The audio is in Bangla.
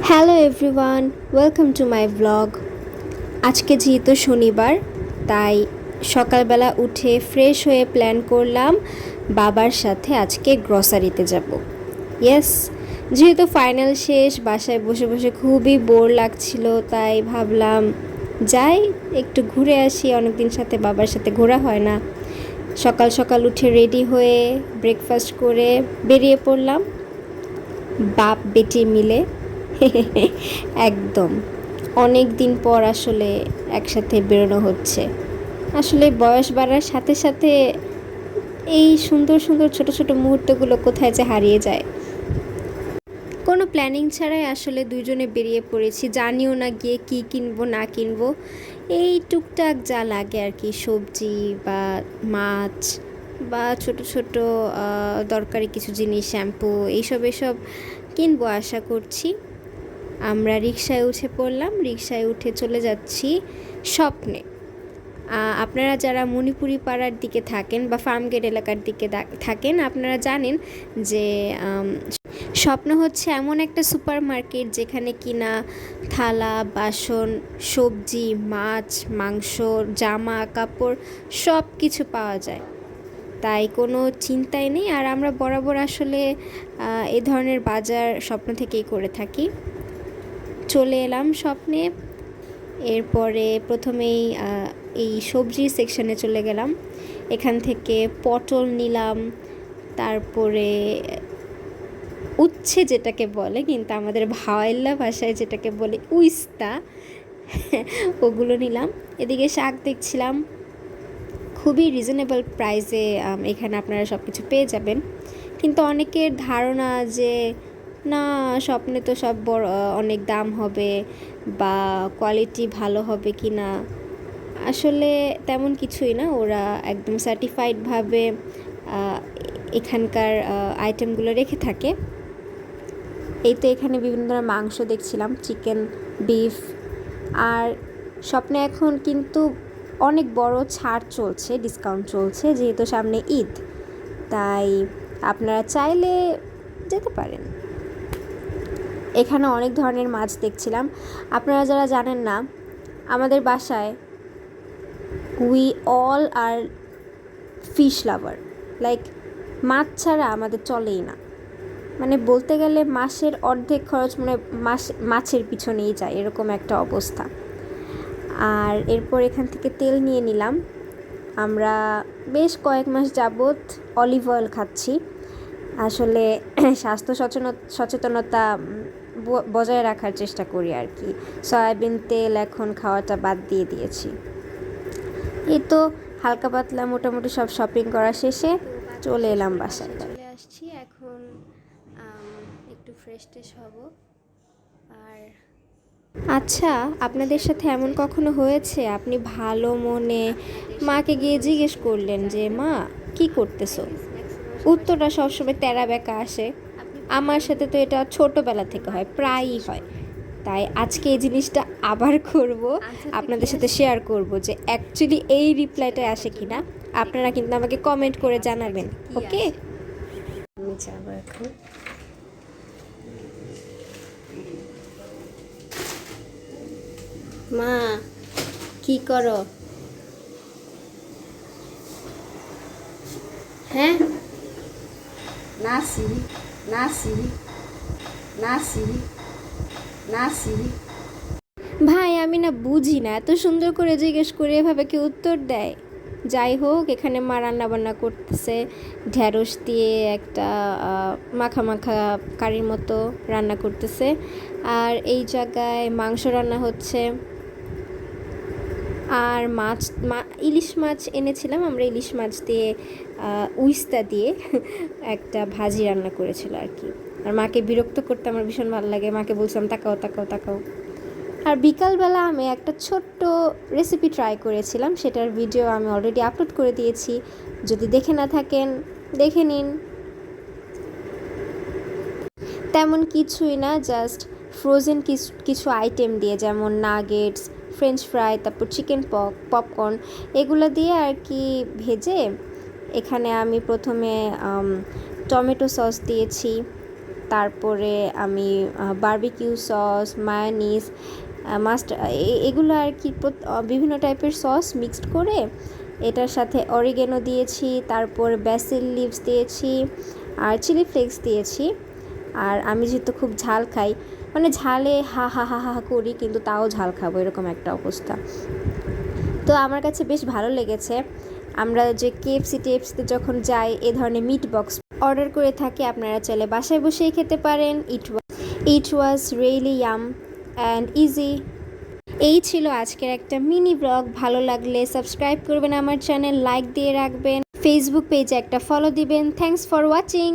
Hello everyone, welcome to my blog. আজকে যেহেতু শনিবার, তাই সকালবেলা উঠে ফ্রেশ হয়ে প্ল্যান করলাম বাবার সাথে আজকে গ্রসারিতে যাব। ইয়েস, যেহেতু ফাইনাল শেষ, বাসায় বসে বসে খুবই বোর লাগছিল, তাই ভাবলাম যাই একটু ঘুরে আসি। অনেকদিন সাথে বাবার সাথে ঘোরা হয় না। সকাল সকাল উঠে রেডি হয়ে ব্রেকফাস্ট করে বেরিয়ে পড়লাম বাপ বেটি মিলে। একদম অনেক দিন পর আসলে একসাথে বেরোনো হচ্ছে। আসলে বয়স বাড়ার সাথে সাথে এই সুন্দর সুন্দর ছোট ছোট মুহূর্তগুলো কোথায় যে হারিয়ে যায়। কোনো প্ল্যানিং ছাড়াই আসলে দুজনে বেরিয়ে পড়েছি, জানিও না গিয়ে কি কিনবো না কিনবো। এই টুকটাক যা লাগে আর কি, সবজি বা মাছ বা ছোট ছোট দরকারি কিছু জিনিস, শ্যাম্পু, এসব কিনবো আশা করছি। আমরা রিকশায় উঠে পড়লাম, রিকশায় উঠে চলে যাচ্ছি স্বপ্নে। আপনারা যারা মণিপুরি পাড়ার দিকে থাকেন বা ফার্মগেট এলাকার দিকে থাকেন, আপনারা জানেন যে স্বপ্ন হচ্ছে এমন একটা সুপার মার্কেট যেখানে কিনা থালা বাসন, সবজি, মাছ, মাংস, জামা কাপড় সব কিছু পাওয়া যায়। তাই কোনো চিন্তাই নেই। আর আমরা বরাবর আসলে এ ধরনের বাজার স্বপ্ন থেকেই করে থাকি। চলে এলাম স্বপ্নে। এরপরে প্রথমেই এই সবজি সেকশনে চলে গেলাম। এখান থেকে পটল নিলাম, তারপরে উচ্ছে যেটাকে বলে, কিন্তু আমাদের ভাওয়াইল্লা ভাষায় যেটাকে বলে উইস্তা, ওগুলো নিলাম। এদিকে শাক দেখছিলাম, খুবই রিজনেবল প্রাইসে এখানে আপনারা সব কিছু পেয়ে যাবেন। কিন্তু অনেকের ধারণা যে না, স্বপ্নে তো সব বড় অনেক দাম হবে বা কোয়ালিটি ভালো হবে কি না। আসলে তেমন কিছুই না, ওরা একদম সার্টিফাইডভাবে এখানকার আইটেমগুলো রেখে থাকে। এই তো এখানে বিভিন্ন ধরনের মাংস দেখছিলাম, চিকেন, বিফ। আর স্বপ্নে এখন কিন্তু অনেক বড় ছাড় চলছে, ডিসকাউন্ট চলছে, যেহেতু সামনে ঈদ, তাই আপনারা চাইলে যেতে পারেন। এখানে অনেক ধরনের মাছ দেখছিলাম। আপনারা যারা জানেন না, আমাদের বাসায় we all are fish lover. Like মাছ ছাড়া আমাদের চলেই না। মানে বলতে গেলে মাসের অর্ধেক খরচ মানে মাছের পিছনেই যায়, এরকম একটা অবস্থা। আর এরপর এখান থেকে তেল নিয়ে নিলাম। আমরা বেশ কয়েক মাস যাবৎ অলিভ অয়েল খাচ্ছি। আসলে স্বাস্থ্য সচেতনতা বজায় রাখার চেষ্টা করি আর কি। সয়াবিন তেল এখন খাওয়াটা বাদ দিয়ে দিয়েছি। এই তো হালকা পাতলা মোটামুটি সব শপিং করা শেষে চলে এলাম বাসায়। চলে আসছি এখন, একটু ফ্রেশ ট্রেশ হব। আর আচ্ছা, আপনাদের সাথে এমন কখনো হয়েছে আপনি ভালো মনে মাকে গিয়ে জিজ্ঞেস করলেন যে মা কি করতেছো? উত্তরটা সবসময় তেরা বেঁকা আসে। আমার সাথে তো এটা ছোটোবেলা থেকে হয়, প্রায়ই হয়। তাই আজকে এই জিনিসটা আবার করব, আপনাদের সাথে শেয়ার করব যে অ্যাকচুয়ালি এই রিপ্লাইটা আসে কিনা। আপনারা কিন্তু আমাকে কমেন্ট করে জানাবেন, ওকে? আমি যাবো এখন। মা কি করো? হ্যাঁ, নাসিরি নাসিরি নাসিরি নাসিরি ভাই আমি না বুঝি না, এত সুন্দর করে জিজ্ঞেস করে এভাবে কি উত্তর দেয়? যাই হোক, এখানে মা রান্না বান্না করতেছে, ঢ্যাঁড়স দিয়ে একটা মাখা মাখা কারির মতো রান্না করতেছে। আর এই জায়গায় মাংস রান্না হচ্ছে। আর ইলিশ মাছ এনেছিলাম আমরা, ইলিশ মাছ দিয়ে উইস্তা দিয়ে একটা ভাজি রান্না করেছিল আর কি। আর মাকে বিরক্ত করতে আমার ভীষণ ভালো লাগে, মাকে বলছিলাম তাকাও তাকাও তাকাও। আর বিকালবেলা আমি একটা ছোট্ট রেসিপি ট্রাই করেছিলাম, সেটার ভিডিও আমি অলরেডি আপলোড করে দিয়েছি, যদি দেখে না থাকেন দেখে নিন। তেমন কিছুই না, জাস্ট ফ্রোজেন কিছু আইটেম দিয়ে, যেমন নাগেটস, ফ্রেঞ্চ ফ্রাই, তারপর চিকেন পপকর্ন, এগুলো দিয়ে আর কি ভেজে। এখানে আমি প্রথমে টমেটো সস দিয়েছি, তারপরে আমি বারবিকিউ সস, মায়োনিজ, এগুলো আর কি বিভিন্ন টাইপের সস মিক্সড করে এটার সাথে অরিগেনো দিয়েছি, তারপর ব্যাসিল লিভস দিয়েছি আর চিলি ফ্লেক্স দিয়েছি। আর আমি যেহেতু খুব ঝাল খাই, মানে ঝালে হা হা হা হা করি, কিন্তু তাও ঝাল খাবো, এরকম একটা অবস্থা। তো আমার কাছে বেশ ভালো লেগেছে। আমরা যে টিএফসিতে যখন যাই এ ধরনের মিট বক্স অর্ডার করে থাকি, আপনারা চাইলে বাসায় বসেই খেতে পারেন। It was really yum and easy. এই ছিল আজকের একটা মিনি ব্লগ। ভালো লাগলে সাবস্ক্রাইব করবেন আমার চ্যানেল, লাইক দিয়ে রাখবেন, ফেসবুক পেজে একটা ফলো দিবেন। Thanks for watching.